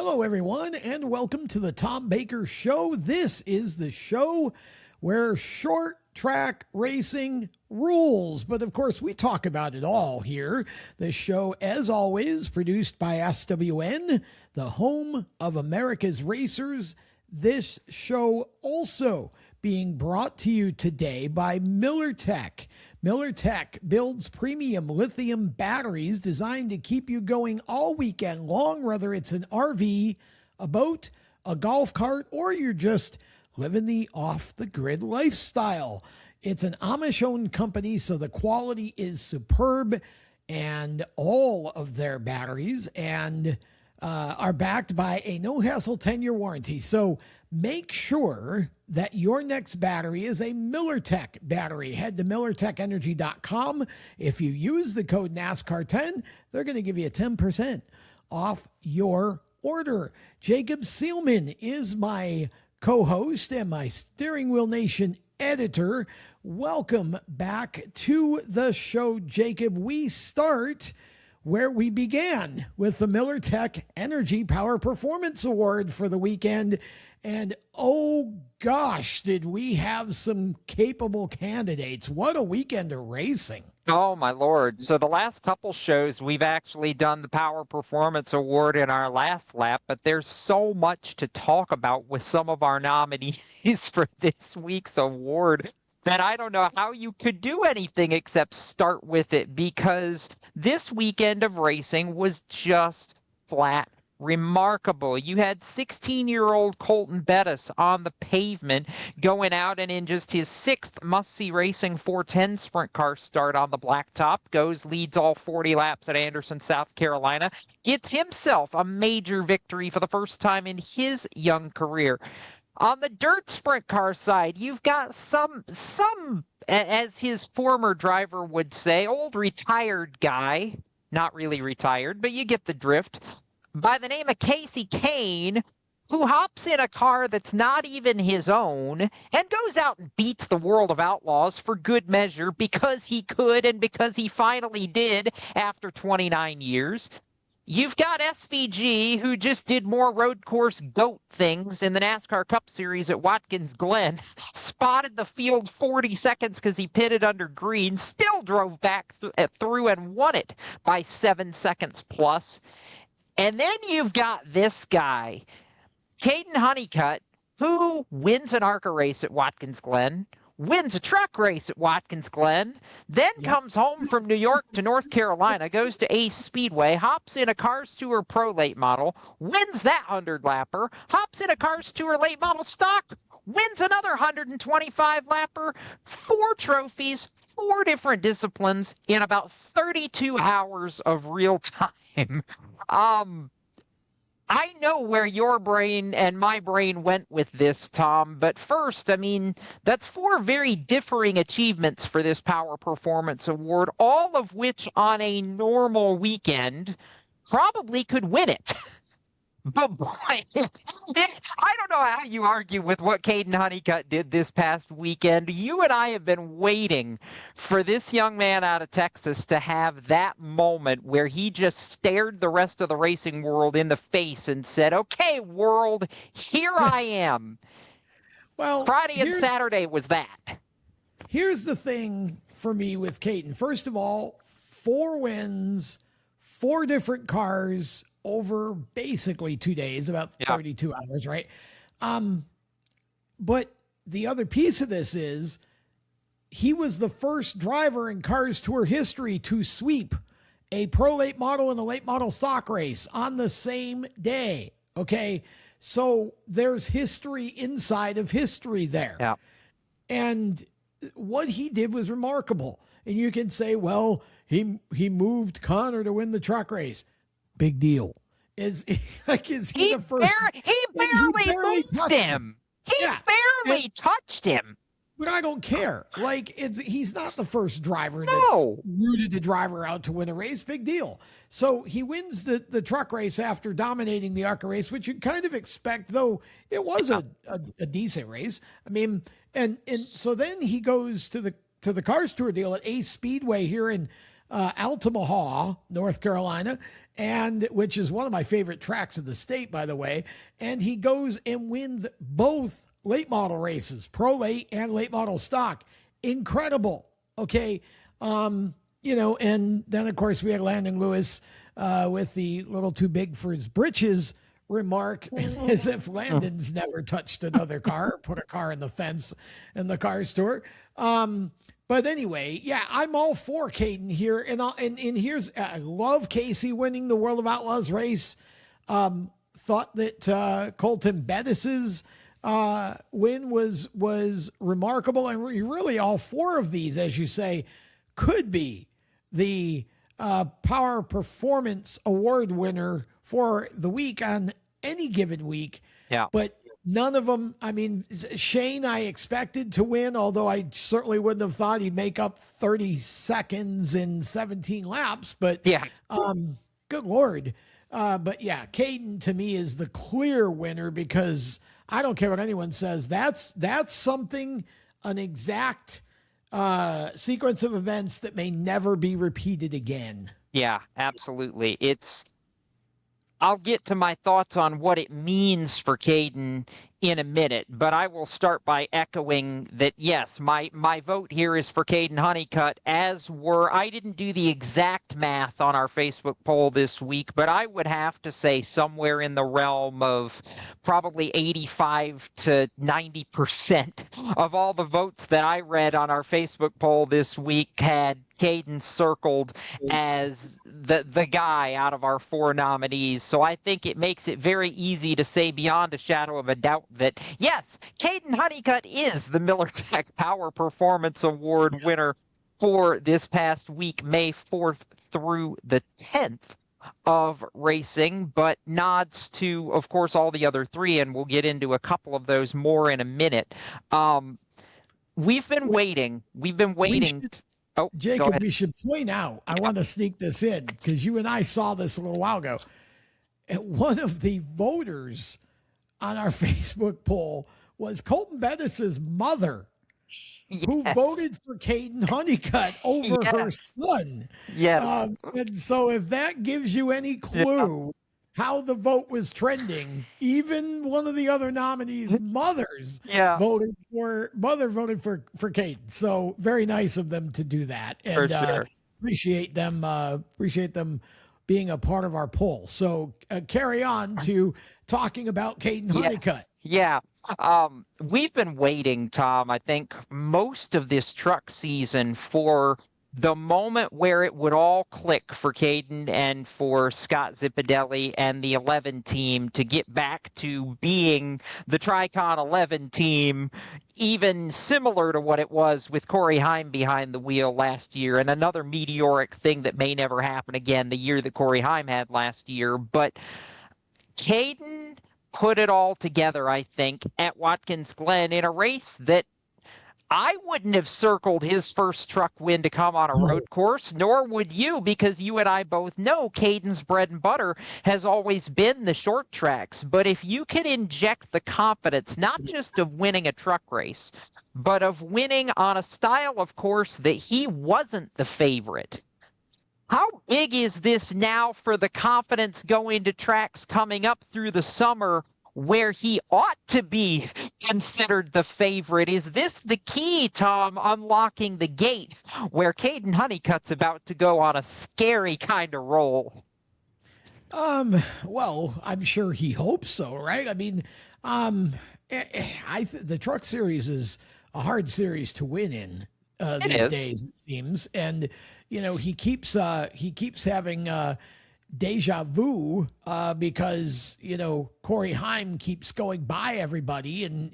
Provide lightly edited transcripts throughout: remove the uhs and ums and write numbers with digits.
Hello, everyone, and welcome to the Tom Baker Show. This is the show where short track racing rules. But of course, we talk about it all here. The show, as always, produced by SWN, the home of America's racers. This show also being brought to you today by Miller Tech. Miller Tech builds premium lithium batteries designed to keep you going all weekend long, whether it's an RV, a boat, a golf cart, or you're just living the off-the-grid lifestyle. It's an Amish-owned company, so the quality is superb, and all of their batteries are backed by a no-hassle 10-year warranty. So make sure that your next battery is a MillerTech battery. Head to MillerTechEnergy.com. If you use the code NASCAR10, they're going to give you 10% off your order. Jacob Seelman is my co-host and my Steering Wheel Nation editor. Welcome back to the show, Jacob. We start where we began with the MillerTech Energy Power Performance Award for the weekend. And oh gosh, did we have some capable candidates. What a weekend of racing. Oh, my Lord. So the last couple shows, we've actually done the Power Performance Award in our last lap, but there's so much to talk about with some of our nominees for this week's award that I don't know how you could do anything except start with it, because this weekend of racing was just flat remarkable. You had 16-year-old Colton Bettis on the pavement going out, and in just his sixth must-see racing 410 sprint car start on the blacktop, leads all 40 laps at Anderson, South Carolina, gets himself a major victory for the first time in his young career. On the dirt sprint car side, you've got some, as his former driver would say, old retired guy, not really retired, but you get the drift, by the name of Casey Kane, who hops in a car that's not even his own and goes out and beats the World of Outlaws for good measure because he could and because he finally did after 29 years. You've got SVG, who just did more road course GOAT things in the NASCAR Cup Series at Watkins Glen, spotted the field 40 seconds because he pitted under green, still drove back through and won it by 7 seconds plus. And then you've got this guy, Caden Honeycutt, who wins an ARCA race at Watkins Glen, wins a truck race at Watkins Glen, then comes home from New York to North Carolina, goes to Ace Speedway, hops in a Cars Tour Pro late model, wins that 100-lapper, hops in a Cars Tour late model stock, wins another 125-lapper, 4 trophies, 4 different disciplines in about 32 hours of real time. I know where your brain and my brain went with this, Tom, but first, I mean, that's 4 very differing achievements for this Power Performance Award, all of which on a normal weekend probably could win it. But boy, I don't know how you argue with what Caden Honeycutt did this past weekend. You and I have been waiting for this young man out of Texas to have that moment where he just stared the rest of the racing world in the face and said, okay, world, here I am. Well, Friday and Saturday was that. Here's the thing for me with Caden. First of all, 4 wins, 4 different cars, over basically 2 days, about 32 hours, right? But the other piece of this is he was the first driver in Cars Tour history to sweep a pro late model and a late model stock race on the same day. Okay. So there's history inside of history there. Yeah. And what he did was remarkable. And you can say, well, he moved Connor to win the truck race. Big deal. Is he the first? He barely moved him. He barely touched him. But I don't care. Like, he's not the first driver that's rooted the driver out to win a race. Big deal. So he wins the truck race after dominating the ARCA race, which you'd kind of expect, though it was a decent race. I mean, and so then he goes to the Cars Tour deal at Ace Speedway here in Altamahaw, North Carolina, and which is one of my favorite tracks of the state, by the way. And he goes and wins both late model races, pro late and late model stock. Incredible. Okay. You know, and then of course we had Landon Lewis with the little too big for his britches remark, as if Landon's never touched another car, put a car in the fence in the car store. But anyway, yeah, I'm all for Caden here. And here's, I love Casey winning the World of Outlaws race. Thought that Colton Bettis's win was remarkable. And really all four of these, as you say, could be the Power Performance Award winner for the week on any given week. Yeah. But none of them, I mean, Shane, I expected to win, although I certainly wouldn't have thought he'd make up 30 seconds in 17 laps. But yeah, good Lord. But yeah, Caden to me is the clear winner, because I don't care what anyone says. That's something, an exact sequence of events that may never be repeated again. Yeah, absolutely. I'll get to my thoughts on what it means for Caden in a minute, but I will start by echoing that, yes, my vote here is for Caden Honeycutt, I didn't do the exact math on our Facebook poll this week, but I would have to say somewhere in the realm of probably 85 to 90% of all the votes that I read on our Facebook poll this week had Caden circled as the guy out of our four nominees. So I think it makes it very easy to say beyond a shadow of a doubt that, yes, Caden Honeycutt is the MillerTech Power Performance Award winner for this past week, May 4th through the 10th of racing, but nods to, of course, all the other three, and we'll get into a couple of those more in a minute. We've been waiting. Oh, Jacob, we should point out, I want to sneak this in because you and I saw this a little while ago. And one of the voters on our Facebook poll was Colton Bettis's mother, who voted for Caden Honeycutt over her son. Yes. And so if that gives you any clue how the vote was trending, even one of the other nominees' mothers voted for Caden. So very nice of them to do that. And for sure. Appreciate them being a part of our poll. So carry on to talking about Caden Honeycutt. Yeah. We've been waiting, Tom, I think most of this truck season for the moment where it would all click for Caden and for Scott Zipadelli and the 11 team to get back to being the Tricon 11 team, even similar to what it was with Corey Heim behind the wheel last year, and another meteoric thing that may never happen again the year that Corey Heim had last year. But Caden put it all together, I think, at Watkins Glen in a race that I wouldn't have circled his first truck win to come on a road course, nor would you, because you and I both know Caden's bread and butter has always been the short tracks. But if you can inject the confidence, not just of winning a truck race, but of winning on a style of course that he wasn't the favorite, how big is this now for the confidence going to tracks coming up through the summer where he ought to be considered the favorite? Is this the key, Tom, unlocking the gate where Caden Honeycutt's about to go on a scary kind of roll? Well, I'm sure he hopes so, right? I mean, the Truck Series is a hard series to win in these days, it seems. And, you know, he keeps having deja vu because, you know, Corey Heim keeps going by everybody in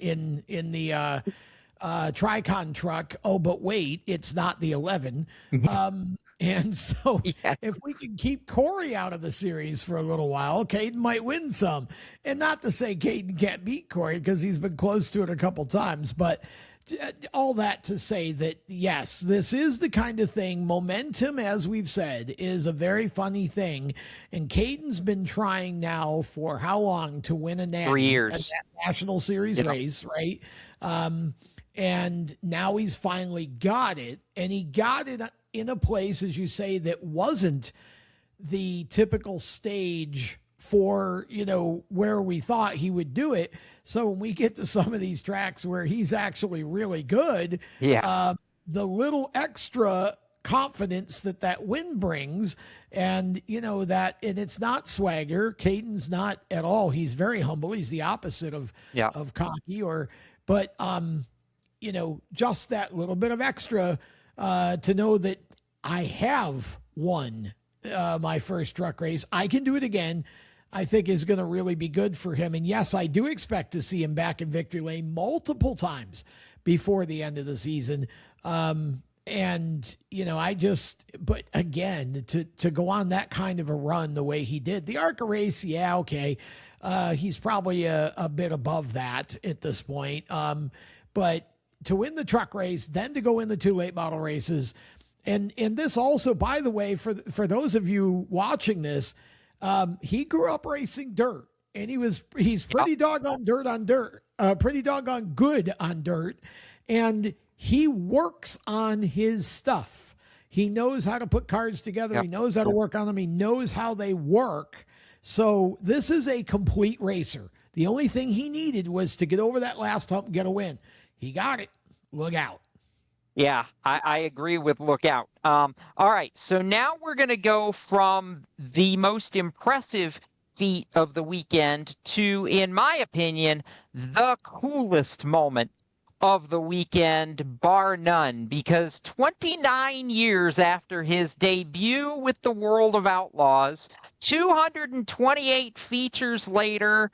the Tricon truck. Oh, but wait, it's not the 11. And so if we can keep Corey out of the series for a little while, Caden might win some. And not to say Caden can't beat Corey, because he's been close to it a couple times, but all that to say that, yes, this is the kind of thing. Momentum, as we've said, is a very funny thing. And Caden's been trying now for how long to win a 3 years, a National Series race, right? And now he's finally got it. And he got it in a place, as you say, that wasn't the typical stage for, where we thought he would do it. So when we get to some of these tracks where he's actually really good, the little extra confidence that win brings, and and it's not swagger. Caden's not at all. He's very humble. He's the opposite of cocky, but just that little bit of extra to know that I have won my first truck race. I can do it again. I think is going to really be good for him. And yes, I do expect to see him back in victory lane multiple times before the end of the season. But again, to go on that kind of a run the way he did, the ARCA race, he's probably a bit above that at this point. But to win the truck race, then to go in the 2 late model races, and this also, by the way, for those of you watching this, he grew up racing dirt, and he's pretty doggone pretty doggone good on dirt, and he works on his stuff. He knows how to put cars together. He knows how to work on them. He knows how they work. So this is a complete racer. The only thing he needed was to get over that last hump and get a win. He got it. Look out. Yeah, I agree with look out. All right, so now we're going to go from the most impressive feat of the weekend to, in my opinion, the coolest moment of the weekend, bar none, because 29 years after his debut with the World of Outlaws, 228 features later,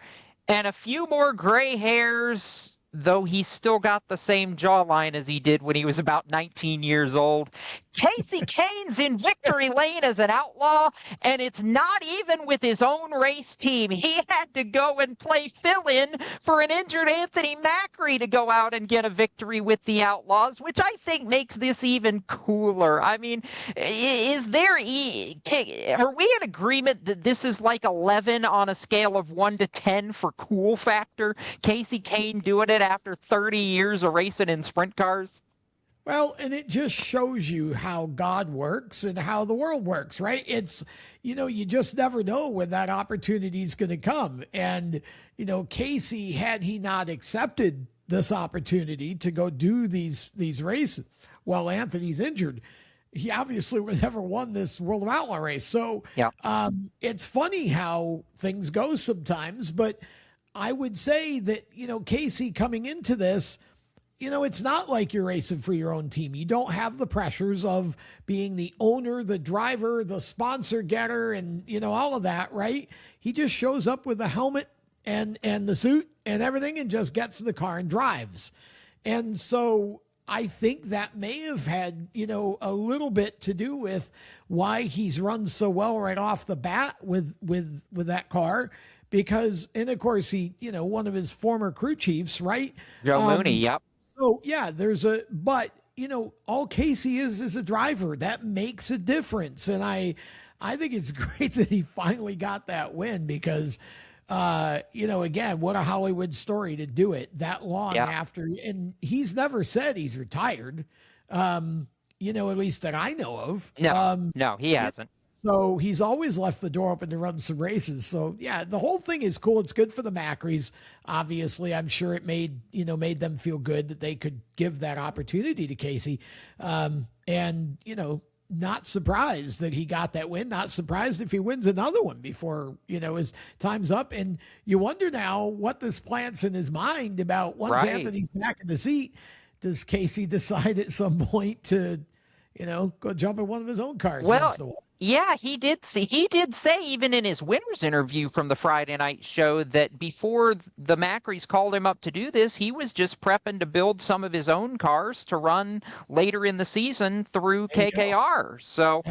and a few more gray hairs, though he's still got the same jawline as he did when he was about 19 years old. Kasey Kahne's in victory lane as an outlaw, and it's not even with his own race team. He had to go and play fill-in for an injured Anthony Macri to go out and get a victory with the Outlaws, which I think makes this even cooler. I mean, are we in agreement that this is like 11 on a scale of 1 to 10 for cool factor? Kasey Kahne doing it after 30 years of racing in sprint cars? Well, and it just shows you how God works and how the world works, right? It's, you just never know when that opportunity is going to come. And, Kasey, had he not accepted this opportunity to go do these races while Anthony's injured, he obviously would never won this World of Outlaw race. So it's funny how things go sometimes, but I would say that, Kasey coming into this, it's not like you're racing for your own team. You don't have the pressures of being the owner, the driver, the sponsor getter, and, all of that, right? He just shows up with the helmet and the suit and everything and just gets in the car and drives. And so I think that may have had, a little bit to do with why he's run so well right off the bat with that car. Because, and of course, he, one of his former crew chiefs, right? Joe Mooney, yep. So, yeah, but, all Kasey is a driver. That makes a difference. And I think it's great that he finally got that win because, again, what a Hollywood story to do it that long after. And he's never said he's retired, at least that I know of. No, he hasn't. So he's always left the door open to run some races. So yeah, the whole thing is cool. It's good for the Macris. Obviously, I'm sure it made them feel good that they could give that opportunity to Kasey. And not surprised that he got that win. Not surprised if he wins another one before, his time's up. And you wonder now what this plants in his mind about once Anthony's back in the seat, does Kasey decide at some point to, go jump in one of his own cars? Well, yeah, he did say even in his winner's interview from the Friday night show that before the Macris called him up to do this, he was just prepping to build some of his own cars to run later in the season through KKR. So,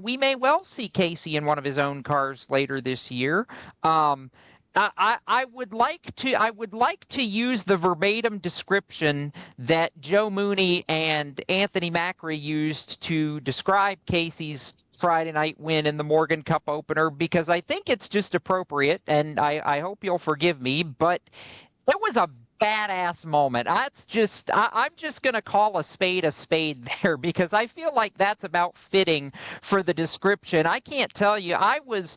we may well see Kasey in one of his own cars later this year. I would like to use the verbatim description that Joe Mooney and Anthony Macri used to describe Kasey's Friday night win in the Morgan Cup opener, because I think it's just appropriate, and I hope you'll forgive me, but it was a badass moment. That's just, I'm just going to call a spade there because I feel like that's about fitting for the description. I can't tell you, I was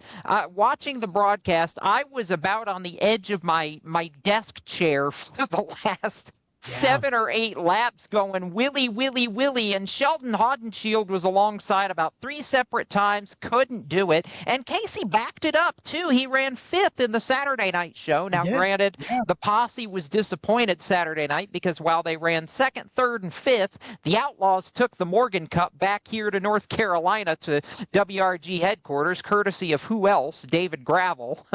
watching the broadcast, I was about on the edge of my desk chair for the last 7 or 8 laps going willy, willy, willy, and Sheldon Haudenschild was alongside about 3 separate times, couldn't do it, and Casey backed it up, too. He ran 5th in the Saturday night show. Now, granted, the posse was disappointed Saturday night because while they ran 2nd, 3rd, and 5th, the Outlaws took the Morgan Cup back here to North Carolina to WRG headquarters, courtesy of who else? David Gravel.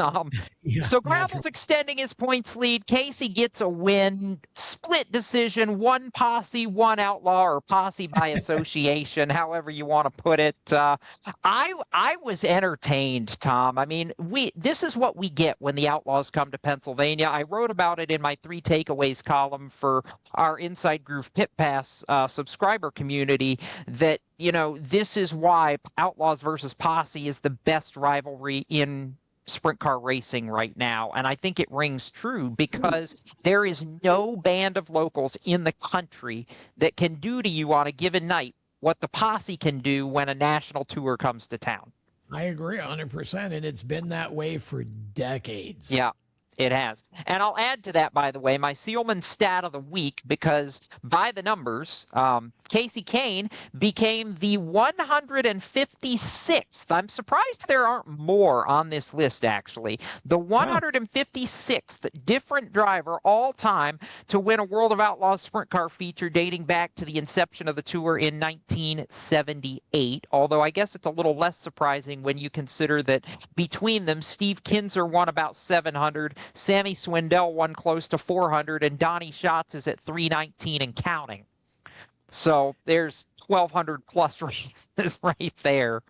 So Gravel's extending his points lead. Casey gets a win, split decision, 1 posse, 1 outlaw, or posse by association, however you want to put it. I was entertained, Tom. I mean, this is what we get when the Outlaws come to Pennsylvania. I wrote about it in my 3 takeaways column for our Inside Groove Pit Pass subscriber community, that, you know, this is why Outlaws versus Posse is the best rivalry in sprint car racing right now. And I think it rings true because there is no band of locals in the country that can do to you on a given night what the posse can do when a national tour comes to town. I agree 100%. And it's been that way for decades. Yeah. It has. And I'll add to that, by the way, my Sealman stat of the week, because by the numbers, Casey Kane became the 156th. I'm surprised there aren't more on this list, actually. The 156th different driver all time to win a World of Outlaws sprint car feature dating back to the inception of the tour in 1978. Although I guess it's a little less surprising when you consider that between them, Steve Kinzer won about 700. Sammy Swindell won close to 400, and Donnie Schatz is at 319 and counting. So there's 1,200 plus races right there.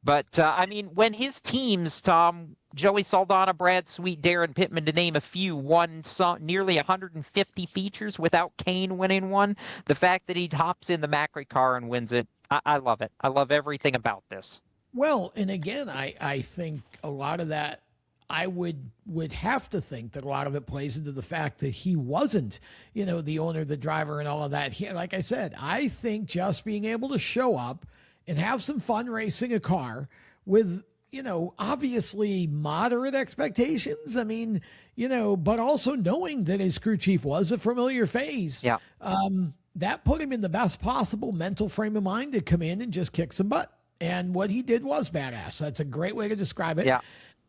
But, I mean, when his teams, Tom, Joey Saldana, Brad Sweet, Darren Pittman, to name a few, won nearly 150 features without Kane winning one, the fact that he hops in the Macri car and wins it, I love it. I love everything about this. Well, and again, I think a lot of that, I would have to think that a lot of it plays into the fact that he wasn't, you know, the owner, the driver, and all of that. Like I said, I think just being able to show up and have some fun racing a car with, you know, obviously moderate expectations. I mean, you know, but also knowing that his crew chief was a familiar face. Yeah. That put him in the best possible mental frame of mind to come in and just kick some butt. And what he did was badass. That's a great way to describe it. Yeah.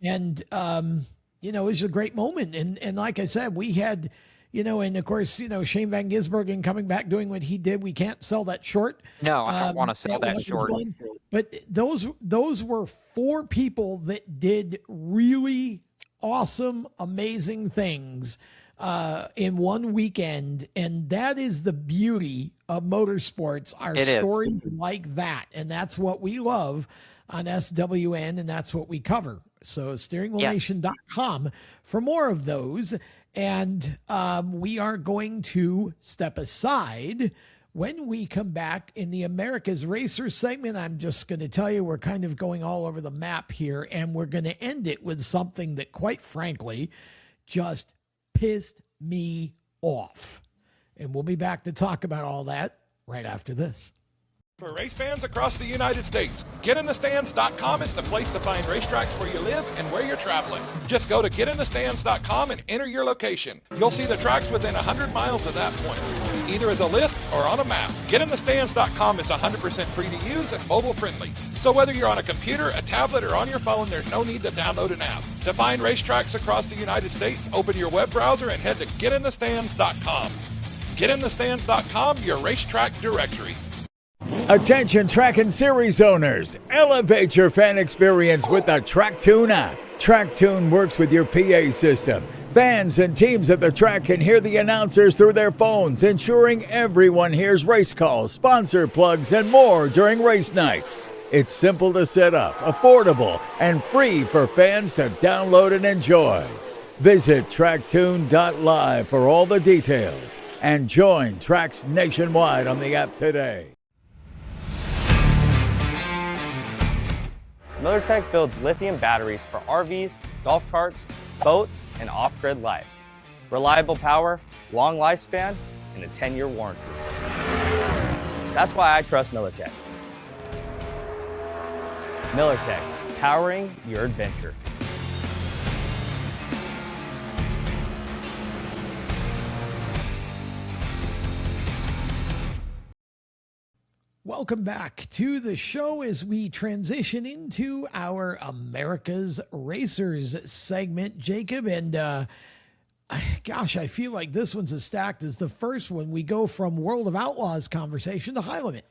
And, you know, it was a great moment. And like I said, we had, you know, and of course, you know, Shane Van Gisbergen coming back doing what he did. We can't sell that short. No, I don't want to sell that short. But those were 4 people that did really awesome, amazing things in one weekend. And that is the beauty of motorsports, are stories like that. And that's what we love on SWN, and that's what we cover. So steeringwheelnation.com for more of those. And we are going to step aside. When we come back in the America's Racers segment, I'm just going to tell you we're kind of going all over the map here, and we're going to end it with something that, quite frankly, just pissed me off. And we'll be back to talk about all that right after this. For race fans across the United States, GetInTheStands.com is the place to find racetracks where you live and where you're traveling. Just go to GetInTheStands.com and enter your location. You'll see the tracks within 100 miles of that point, either as a list or on a map. GetInTheStands.com is 100% free to use and mobile friendly. So whether you're on a computer, a tablet, or on your phone, there's no need to download an app. To find racetracks across the United States, open your web browser and head to GetInTheStands.com. GetInTheStands.com, your racetrack directory. Attention track and series owners, elevate your fan experience with the TrackTune app. TrackTune works with your PA system. Fans and teams at the track can hear the announcers through their phones, ensuring everyone hears race calls, sponsor plugs, and more during race nights. It's simple to set up, affordable, and free for fans to download and enjoy. Visit tracktune.live for all the details and join tracks nationwide on the app today. MillerTech builds lithium batteries for RVs, golf carts, boats, and off-grid life. reliable power, long lifespan, and a 10-year warranty. That's why I trust MillerTech. MillerTech, powering your adventure. Welcome back to the show as we transition into our America's Racers segment, Jacob. And gosh, I feel like this one's as stacked as the first one. We go from World of Outlaws conversation to High Limit.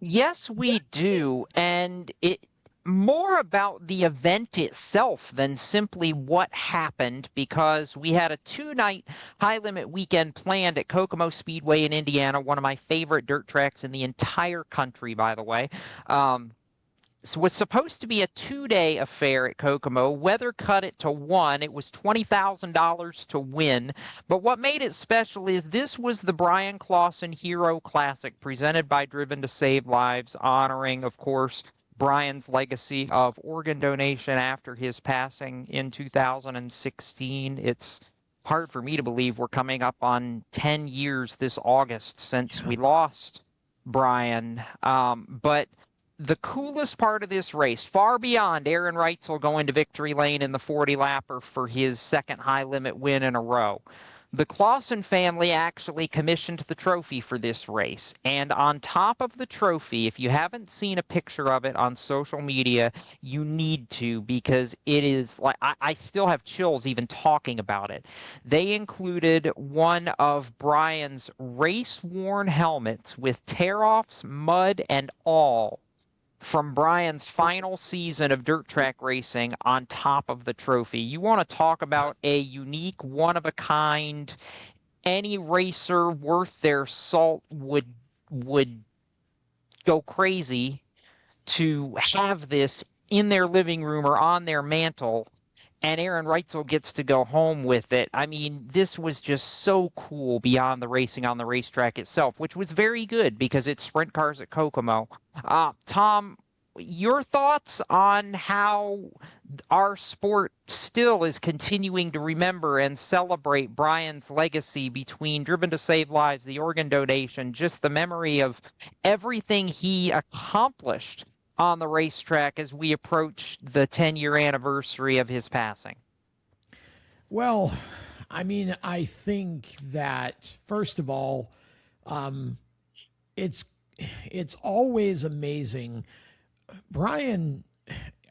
Yes, we do. And it more about the event itself than simply what happened, because we had a 2-night high limit weekend planned at Kokomo Speedway in Indiana, one of my favorite dirt tracks in the entire country, by the way. So it was supposed to be a 2-day affair at Kokomo. Weather cut it to 1. It was $20,000 to win. But what made it special is this was the Brian Clausen Hero Classic presented by Driven to Save Lives, honoring, of course, Brian's legacy of organ donation after his passing in 2016. It's hard for me to believe we're coming up on 10 years this August since we lost Brian. But the coolest part of this race, far beyond Aaron Reitzel going to victory lane in the 40-lapper for his second high limit win in a row, the Clausen family actually commissioned the trophy for this race. And on top of the trophy, if you haven't seen a picture of it on social media, you need to, because it is like, I still have chills even talking about it. They included one of Brian's race-worn helmets with tear-offs, mud, and all from Brian's final season of dirt track racing on top of the trophy. You want to talk about a unique, one-of-a-kind, any racer worth their salt would go crazy to have this in their living room or on their mantle, and Aaron Reitzel gets to go home with it. I mean, this was just so cool beyond the racing on the racetrack itself, which was very good because it's sprint cars at Kokomo. Tom, your thoughts on how our sport still is continuing to remember and celebrate Brian's legacy between Driven to Save Lives, the organ donation, just the memory of everything he accomplished on the racetrack as we approach the 10-year anniversary of his passing? Well, I mean, I think that, first of all, it's always amazing. Brian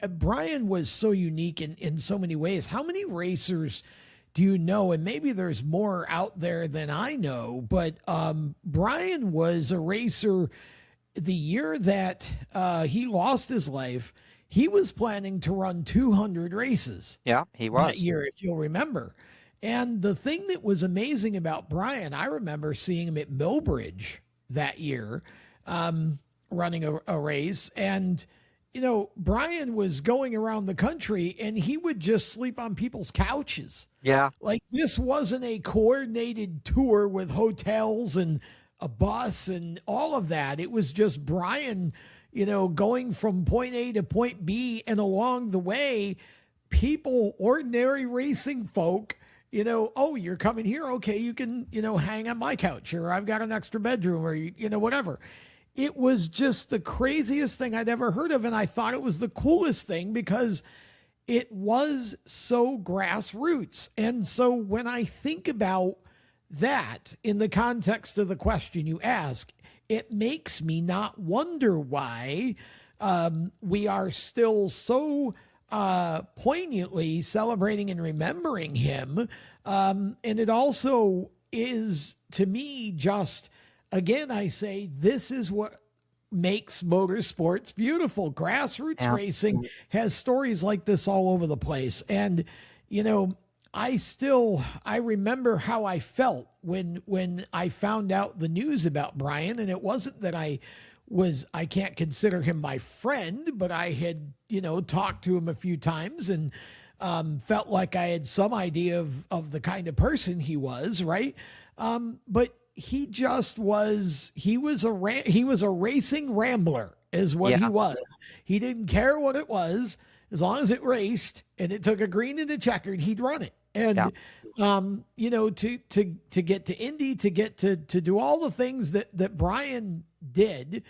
was so unique in so many ways. How many racers do you know? And maybe there's more out there than I know, but Brian was a racer. The year that he lost his life, he was planning to run 200 races. Yeah, he was. That year, if you'll remember. And the thing that was amazing about Brian, I remember seeing him at Millbridge that year, running a race. And, you know, Brian was going around the country and he would just sleep on people's couches. Yeah. Like, this wasn't a coordinated tour with hotels and a bus and all of that. It was just Brian, you know, going from point A to point B, and along the way, people, ordinary racing folk, you know, oh, you're coming here. Okay, you can, you know, hang on my couch, or I've got an extra bedroom, or, you know, whatever. It was just the craziest thing I'd ever heard of. And I thought it was the coolest thing because it was so grassroots. And so when I think about that in the context of the question you ask, it makes me not wonder why we are still so poignantly celebrating and remembering him. And it also is, to me, just, again, I say, this is what makes motorsports beautiful. Grassroots racing has stories like this all over the place. And, you know, I remember how I felt when I found out the news about Brian. And it wasn't that I can't consider him my friend, but I had, you know, talked to him a few times and felt like I had some idea of the kind of person he was, right? But he just was, he was a racing rambler is what he was. He didn't care what it was. As long as it raced and it took a green and a checkered, he'd run it. And, to get to Indy, to get to do all the things that Brian did,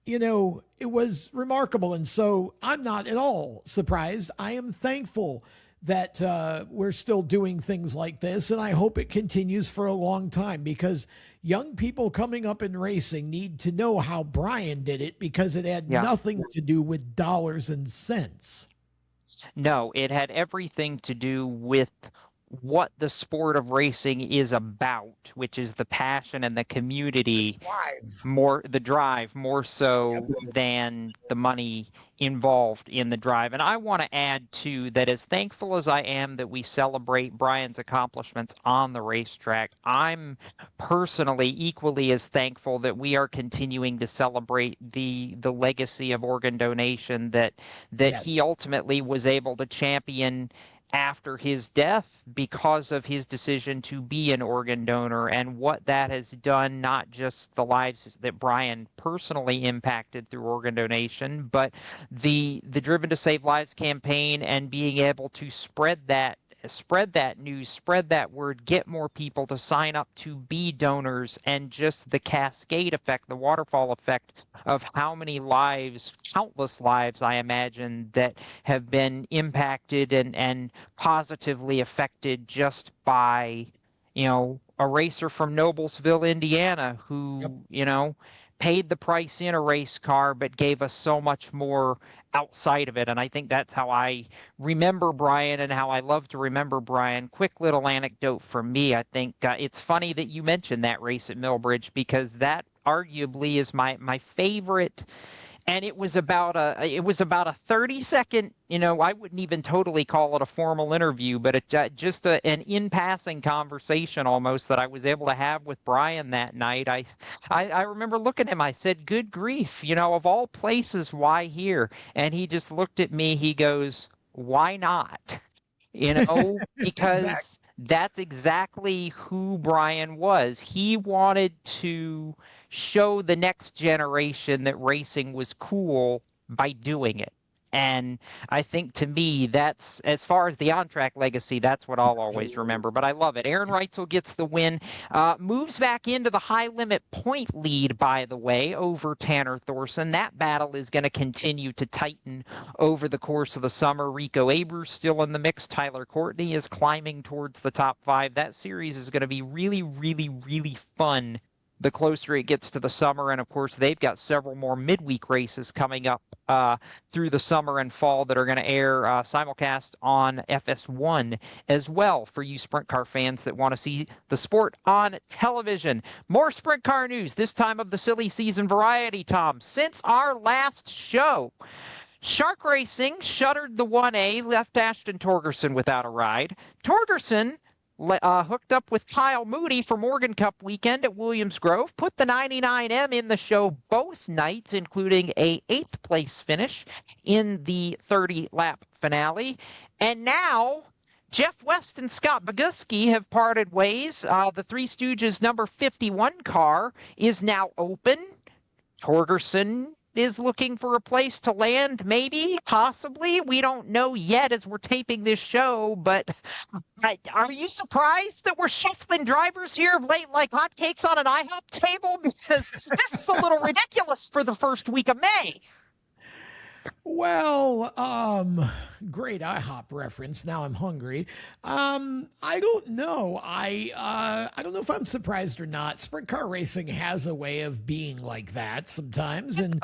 it was remarkable. And so I'm not at all surprised. I am thankful that we're still doing things like this. And I hope it continues for a long time, because young people coming up in racing need to know how Brian did it, because it had nothing to do with dollars and cents. No, it had everything to do with what the sport of racing is about, which is the passion and the community, the drive more so than the money involved in the drive. And I want to add too that as thankful as I am that we celebrate Brian's accomplishments on the racetrack, I'm personally equally as thankful that we are continuing to celebrate the legacy of organ donation that he ultimately was able to champion after his death because of his decision to be an organ donor, and what that has done, not just the lives that Brian personally impacted through organ donation, but the Driven to Save Lives campaign, and being able to spread that news, spread that word, get more people to sign up to be donors, and just the cascade effect, the waterfall effect of how many lives, countless lives, I imagine, that have been impacted and positively affected just by, a racer from Noblesville, Indiana, who, paid the price in a race car, but gave us so much more outside of it. And I think that's how I remember Brian, and how I love to remember Brian. Quick little anecdote from me. I think it's funny that you mentioned that race at Millbridge, because that arguably is my favorite. And it was about a 30-second, I wouldn't even totally call it a formal interview, but just an in-passing conversation almost that I was able to have with Brian that night. I remember looking at him, I said, good grief, of all places, why here? And he just looked at me, he goes, why not? Because that's exactly who Brian was. He wanted to show the next generation that racing was cool by doing it. And I think, to me, that's, as far as the on-track legacy, that's what I'll always remember. But I love it. Aaron Reitzel gets the win, moves back into the high-limit point lead, by the way, over Tanner Thorson. That battle is going to continue to tighten over the course of the summer. Rico Abreu still in the mix. Tyler Courtney is climbing towards the top 5. That series is going to be really, really, really fun the closer it gets to the summer. And of course, they've got several more midweek races coming up through the summer and fall that are going to air simulcast on FS1 as well, for you sprint car fans that want to see the sport on television. More sprint car news, this time of the silly season variety, Tom. Since our last show, Shark Racing shuttered the 1A, left Ashton Torgerson without a ride. Torgerson hooked up with Kyle Moody for Morgan Cup weekend at Williams Grove, put the 99M in the show both nights, including a 8th place finish in the 30-lap finale. And now Jeff West and Scott Boguski have parted ways. The Three Stooges number 51 car is now open. Torgerson is looking for a place to land, maybe, possibly. We don't know yet as we're taping this show, but are you surprised that we're shuffling drivers here of late like hotcakes on an IHOP table? Because this is a little ridiculous for the first week of May. Well, great IHOP reference. Now I'm hungry. I don't know. I don't know if I'm surprised or not. Sprint car racing has a way of being like that sometimes. And,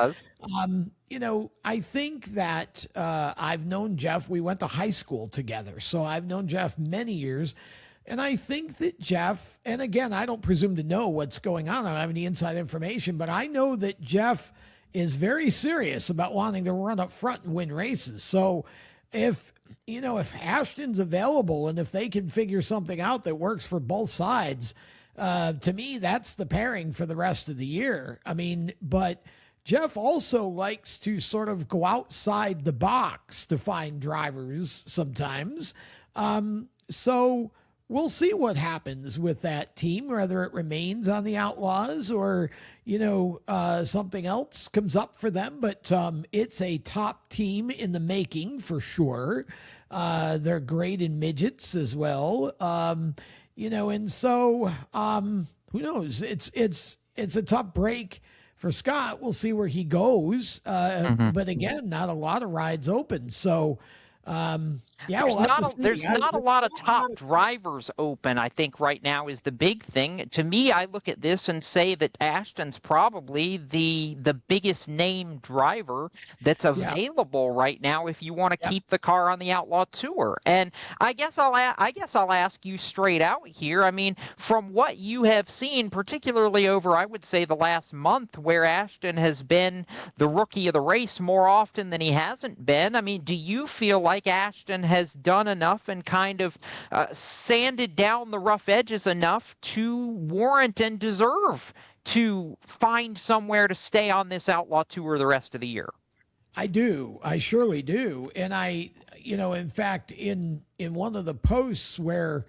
I think that I've known Jeff. We went to high school together. So I've known Jeff many years. And I think that Jeff, and again, I don't presume to know what's going on. I don't have any inside information, but I know that Jeff is very serious about wanting to run up front and win races. So if Ashton's available and if they can figure something out that works for both sides, to me, that's the pairing for the rest of the year. I mean, but Jeff also likes to sort of go outside the box to find drivers sometimes. So we'll see what happens with that team, whether it remains on the Outlaws or, something else comes up for them. But it's a top team in the making for sure. They're great in midgets as well. And so who knows? It's a tough break for Scott. We'll see where he goes. But again, not a lot of rides open. So there's not a lot of top drivers open, I think, right now is the big thing. To me, I look at this and say that Ashton's probably the biggest name driver that's available right now if you want to keep the car on the Outlaw Tour. And I guess I'll ask you straight out here. I mean, from what you have seen, particularly over, I would say, the last month, where Ashton has been the rookie of the race more often than he hasn't been, I mean, do you feel like Ashton has done enough and kind of sanded down the rough edges enough to warrant and deserve to find somewhere to stay on this Outlaw Tour the rest of the year? I do. I surely do. And in fact, in one of the posts where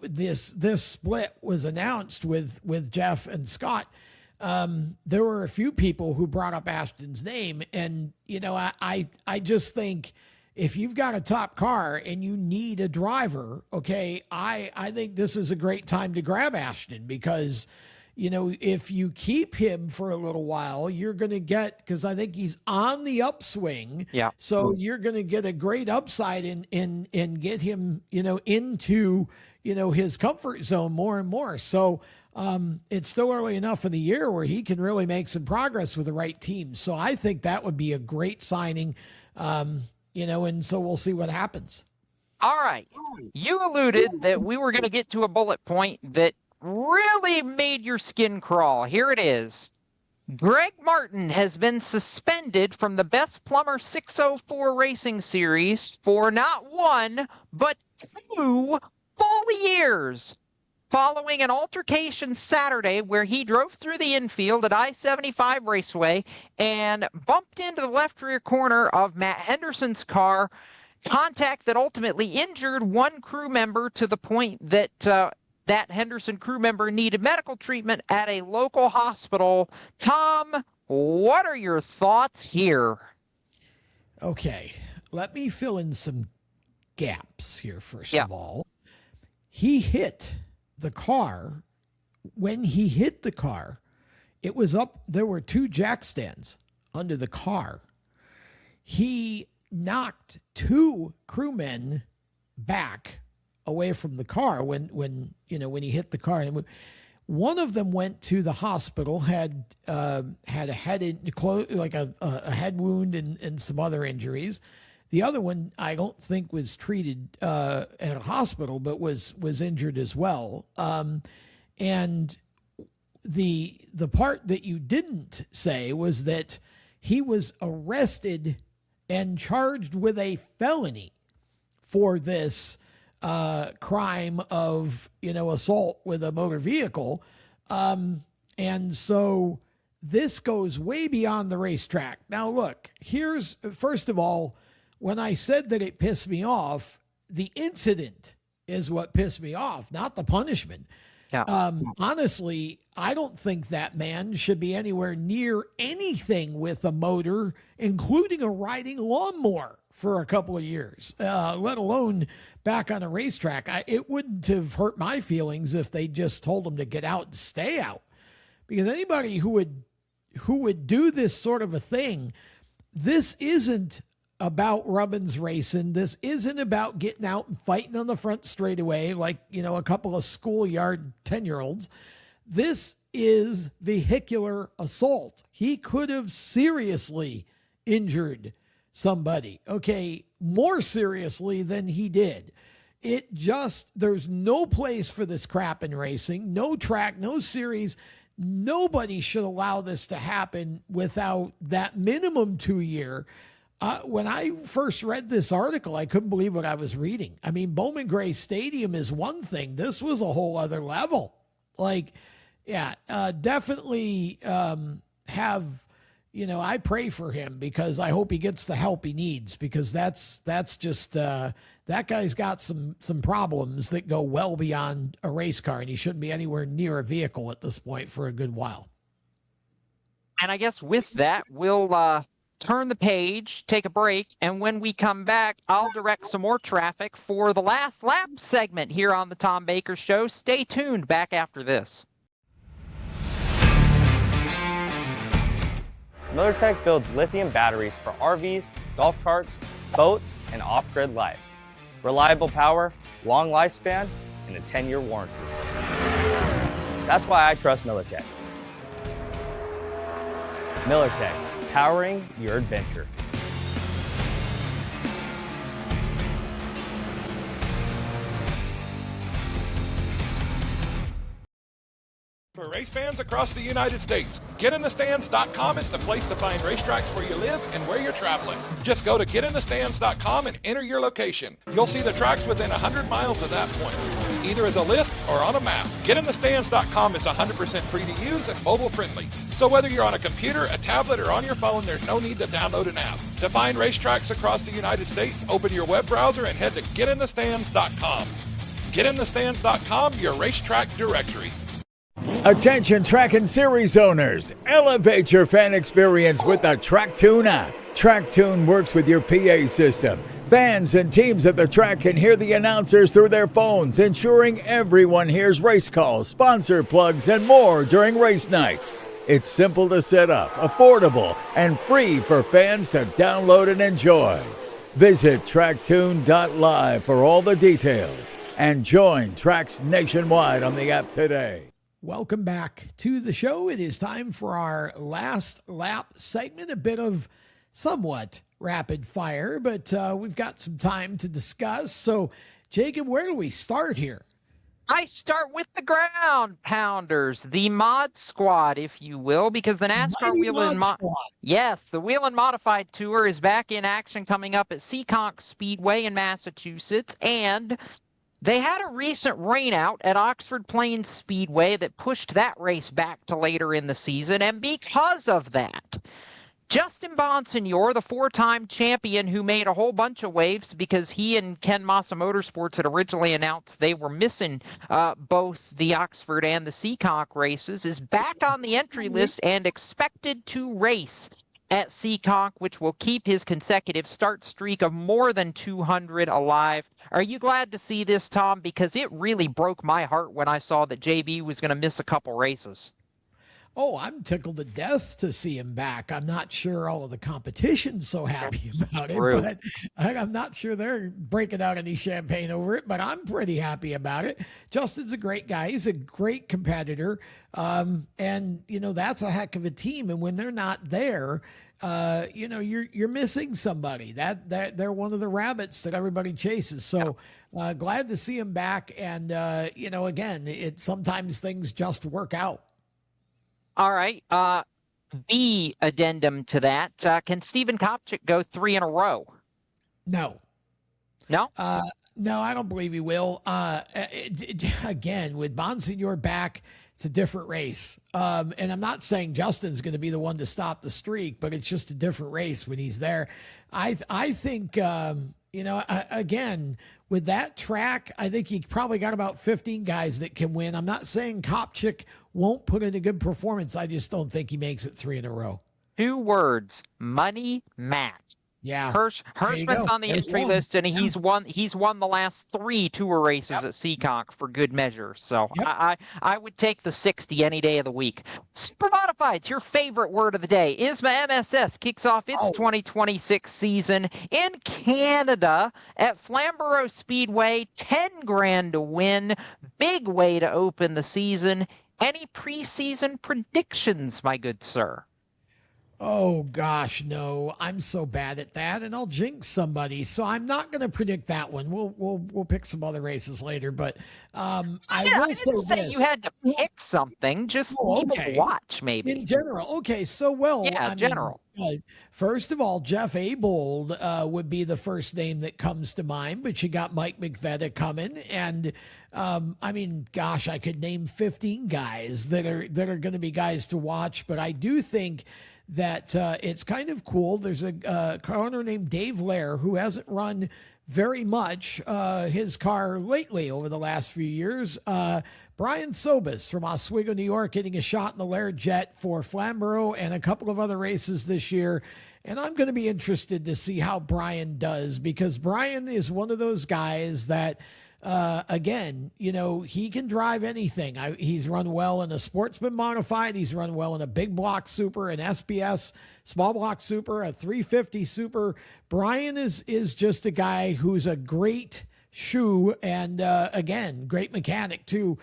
this split was announced with Jeff and Scott, there were a few people who brought up Ashton's name. And, I just think, if you've got a top car and you need a driver, okay, I think this is a great time to grab Ashton, because, if you keep him for a little while, you're going to get, because I think he's on the upswing. Yeah. So you're going to get a great upside and get him, into, his comfort zone more and more. So it's still early enough in the year where he can really make some progress with the right team. So I think that would be a great signing. And so we'll see what happens. All right. You alluded that we were going to get to a bullet point that really made your skin crawl. Here it is. Greg Martin has been suspended from the Best Plumber 604 Racing Series for not one, but 2 full years, following an altercation Saturday where he drove through the infield at I-75 Raceway and bumped into the left rear corner of Matt Henderson's car, contact that ultimately injured one crew member to the point that that Henderson crew member needed medical treatment at a local hospital. Tom, what are your thoughts here? Okay, let me fill in some gaps here first of all. He hit the car. When he hit the car, it was up, there were 2 jack stands under the car. He knocked 2 crewmen back away from the car when he hit the car. And one of them went to the hospital, had a head a head wound and some other injuries. The other one, I don't think was treated at a hospital, but was injured as well. And the part that you didn't say was that he was arrested and charged with a felony for this crime of, assault with a motor vehicle. And so this goes way beyond the racetrack. Now, look, first of all, when I said that it pissed me off, the incident is what pissed me off, not the punishment. Yeah. Honestly, I don't think that man should be anywhere near anything with a motor, including a riding lawnmower, for a couple of years, let alone back on a racetrack. It wouldn't have hurt my feelings if they just told him to get out and stay out, because anybody who would do this sort of a thing, this isn't about Rubbins racing. This isn't about getting out and fighting on the front straightaway like, a couple of schoolyard 10-year-olds. This is vehicular assault. He could have seriously injured somebody, okay, more seriously than he did. There's no place for this crap in racing, no track, no series. Nobody should allow this to happen without that minimum 2-year. When I first read this article, I couldn't believe what I was reading. I mean, Bowman Gray Stadium is one thing. This was a whole other level. Definitely have, I pray for him, because I hope he gets the help he needs, because that's just, that guy's got some problems that go well beyond a race car, and he shouldn't be anywhere near a vehicle at this point for a good while. And I guess with that, we'll turn the page, take a break, and when we come back, I'll direct some more traffic for the last lap segment here on the Tom Baker Show. Stay tuned. Back after this. MillerTech builds lithium batteries for RVs, golf carts, boats, and off-grid life. Reliable power, long lifespan, and a 10-year warranty. That's why I trust MillerTech. MillerTech, powering your adventure. For race fans across the United States, GetInTheStands.com is the place to find racetracks where you live and where you're traveling. Just go to GetInTheStands.com and enter your location. You'll see the tracks within 100 miles of that point, either as a list or on a map. GetInTheStands.com is 100% free to use and mobile friendly. So whether you're on a computer, a tablet, or on your phone, there's no need to download an app. To find racetracks across the United States, open your web browser and head to GetInTheStands.com. GetInTheStands.com, your racetrack directory. Attention track and series owners, elevate your fan experience with the TrackTune app. TrackTune works with your PA system. Fans and teams at the track can hear the announcers through their phones, ensuring everyone hears race calls, sponsor plugs, and more during race nights. It's simple to set up, affordable, and free for fans to download and enjoy. Visit tracktune.live for all the details and join tracks nationwide on the app today. Welcome back to the show. It is time for our last lap segment, a bit of somewhat rapid fire, but we've got some time to discuss. So, Jacob, where do we start here? I start with the ground pounders, the mod squad, if you will, because the NASCAR the Wheel and Modified Tour is back in action coming up at Seekonk Speedway in Massachusetts, and they had a recent rainout at Oxford Plains Speedway that pushed that race back to later in the season, and because of that, Justin Bonsignore, the four-time champion who made a whole bunch of waves because he and Ken Massa Motorsports had originally announced they were missing both the Oxford and the Seekonk races, is back on the entry list and expected to race at Seekonk, which will keep his consecutive start streak of more than 200 alive. Are you glad to see this, Tom? Because it really broke my heart when I saw that JB was going to miss a couple races. Oh, I'm tickled to death to see him back. I'm not sure all of the competition's so happy about it, but I'm not sure they're breaking out any champagne over it, but I'm pretty happy about it. Justin's a great guy. He's a great competitor. And, you know, that's a heck of a team. And when they're not there, you know, you're missing somebody. That they're one of the rabbits that everybody chases. So glad to see him back. And, you know, again, sometimes things just work out. All right. B addendum to that. Can Steven Kopchik go 3 in a row? No. No? No, I don't believe he will. Again, with Bonsignore back, it's a different race. And I'm not saying Justin's going to be the one to stop the streak, but it's just a different race when he's there. I think, you know, again, with that track, I think he probably got about 15 guys that can win. I'm not saying Kopchik won't put in a good performance. I just don't think he makes it 3 in a row. 2 words, money Matt. Yeah. Hirschman's on the entry list, and he's won the last 3 tour races at Seekonk for good measure. So I would take the 60 any day of the week. Super Modified's your favorite word of the day. ISMA MSS kicks off its 2026 season in Canada at Flamborough Speedway. 10 grand to win. Big way to open the season. Any preseason predictions, my good sir? Oh gosh, no, I'm so bad at that, and I'll jinx somebody. So I'm not going to predict that one. We'll pick some other races later, but I will say this. Say you had to pick something. Just people watch, maybe in general. Okay, so general. First of all, Jeff Abold would be the first name that comes to mind, but you got Mike McVeigh coming, and I mean, gosh, I could name 15 guys that are going to be guys to watch, but I do think that it's kind of cool. There's a car named Dave Lair who hasn't run very much his car lately over the last few years. Brian Sobis from Oswego, New York, getting a shot in the Lair jet for Flamborough and a couple of other races this year. And I'm going to be interested to see how Brian does, because Brian is one of those guys that, again, he can drive anything. He's run well in a Sportsman Modified. He's run well in a big block super, an SBS small block super, a 350 super. Brian is just a guy who's a great shoe and, again, great mechanic too.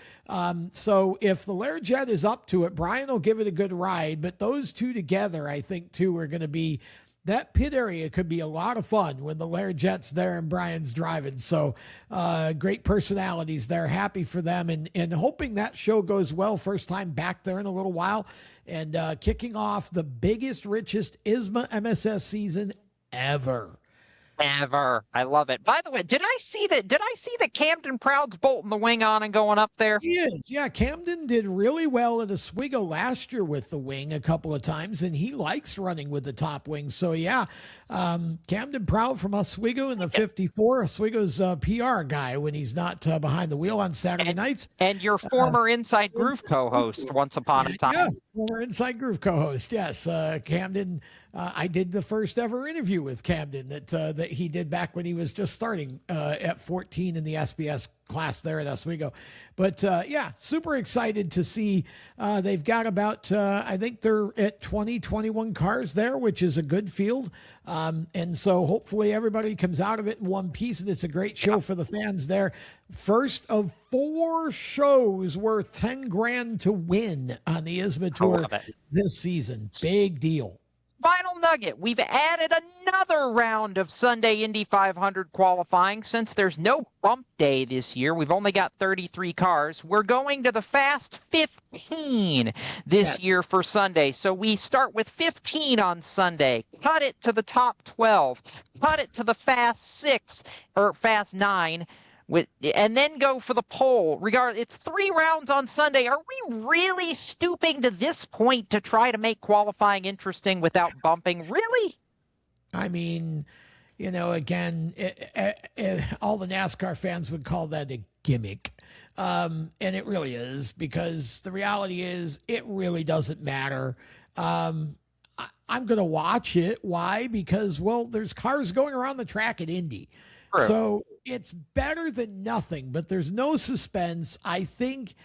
So if the Learjet is up to it, Brian will give it a good ride, but those two together, I think too, are going to be, that pit area could be a lot of fun when the Learjet's there and Brian's driving. So great personalities there. Happy for them, and hoping that show goes well. First time back there in a little while, and kicking off the biggest, richest ISMA MSS season ever. I love it. By the way, did I see that Camden Proud's bolting the wing on and going up there? He is. Yeah, Camden did really well at Oswego last year with the wing a couple of times, and he likes running with the top wing. So yeah, Camden Proud from Oswego in the 54. Oswego's PR guy when he's not behind the wheel on Saturday nights. And your former Inside Groove co-host once upon a time. Yeah, former Inside Groove co-host. Yes, Camden. I did the first ever interview with Camden that he did back when he was just starting at 14 in the SBS class there at Oswego. But yeah, super excited to see they've got about, I think they're at 21 cars there, which is a good field. And so hopefully everybody comes out of it in one piece, and it's a great show for the fans there. First of 4 shows worth 10 grand to win on the ISMA Tour this season. Big deal. Final nugget. We've added another round of Sunday Indy 500 qualifying. Since there's no bump day this year, we've only got 33 cars. We're going to the Fast 15 this year for Sunday. So we start with 15 on Sunday, cut it to the top 12, cut it to the Fast 6 or Fast 9, and then go for the pole. It's 3 rounds on Sunday. Are we really stooping to this point to try to make qualifying interesting without bumping? Really? I mean, again, all the NASCAR fans would call that a gimmick. And it really is, because the reality is it really doesn't matter. I'm going to watch it. Why? Because, well, there's cars going around the track at Indy. True. So it's better than nothing, but there's no suspense. I think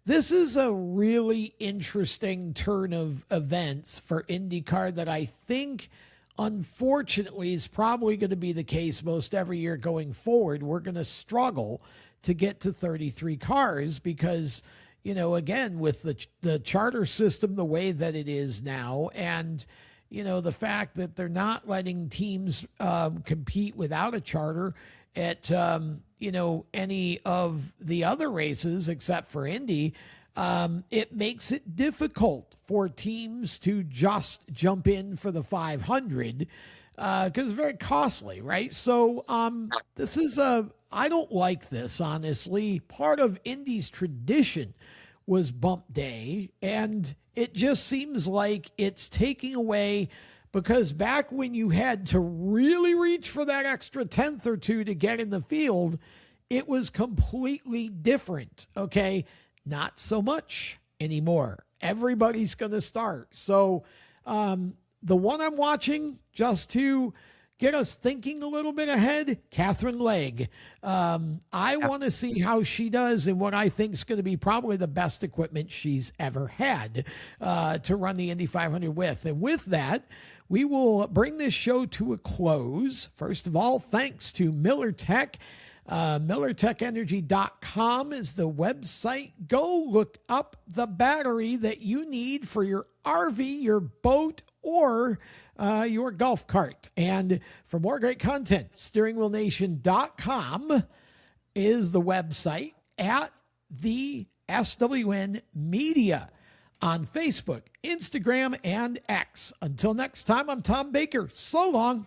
this is a really interesting turn of events for IndyCar that I think, unfortunately, is probably going to be the case most every year going forward. We're going to struggle to get to 33 cars because, again, with the charter system the way that it is now, and the fact that they're not letting teams compete without a charter at, any of the other races except for Indy, it makes it difficult for teams to just jump in for the 500 because it's very costly, right? So this is I don't like this, honestly. Part of Indy's tradition was bump day, and it just seems like it's taking away, because back when you had to really reach for that extra 10th or 2 to get in the field, it was completely different. Okay. Not so much anymore. Everybody's going to start. So the one I'm watching, just to get us thinking a little bit ahead, Catherine Legg. I want to see how she does in what I think is going to be probably the best equipment she's ever had to run the Indy 500 with. And with that, we will bring this show to a close. First of all, thanks to Miller Tech. MillerTechEnergy.com is the website. Go look up the battery that you need for your RV, your boat, or your golf cart. And for more great content, SteeringWheelNation.com is the website. At the SWN Media on Facebook, Instagram, and X. Until next time, I'm Tom Baker. So long.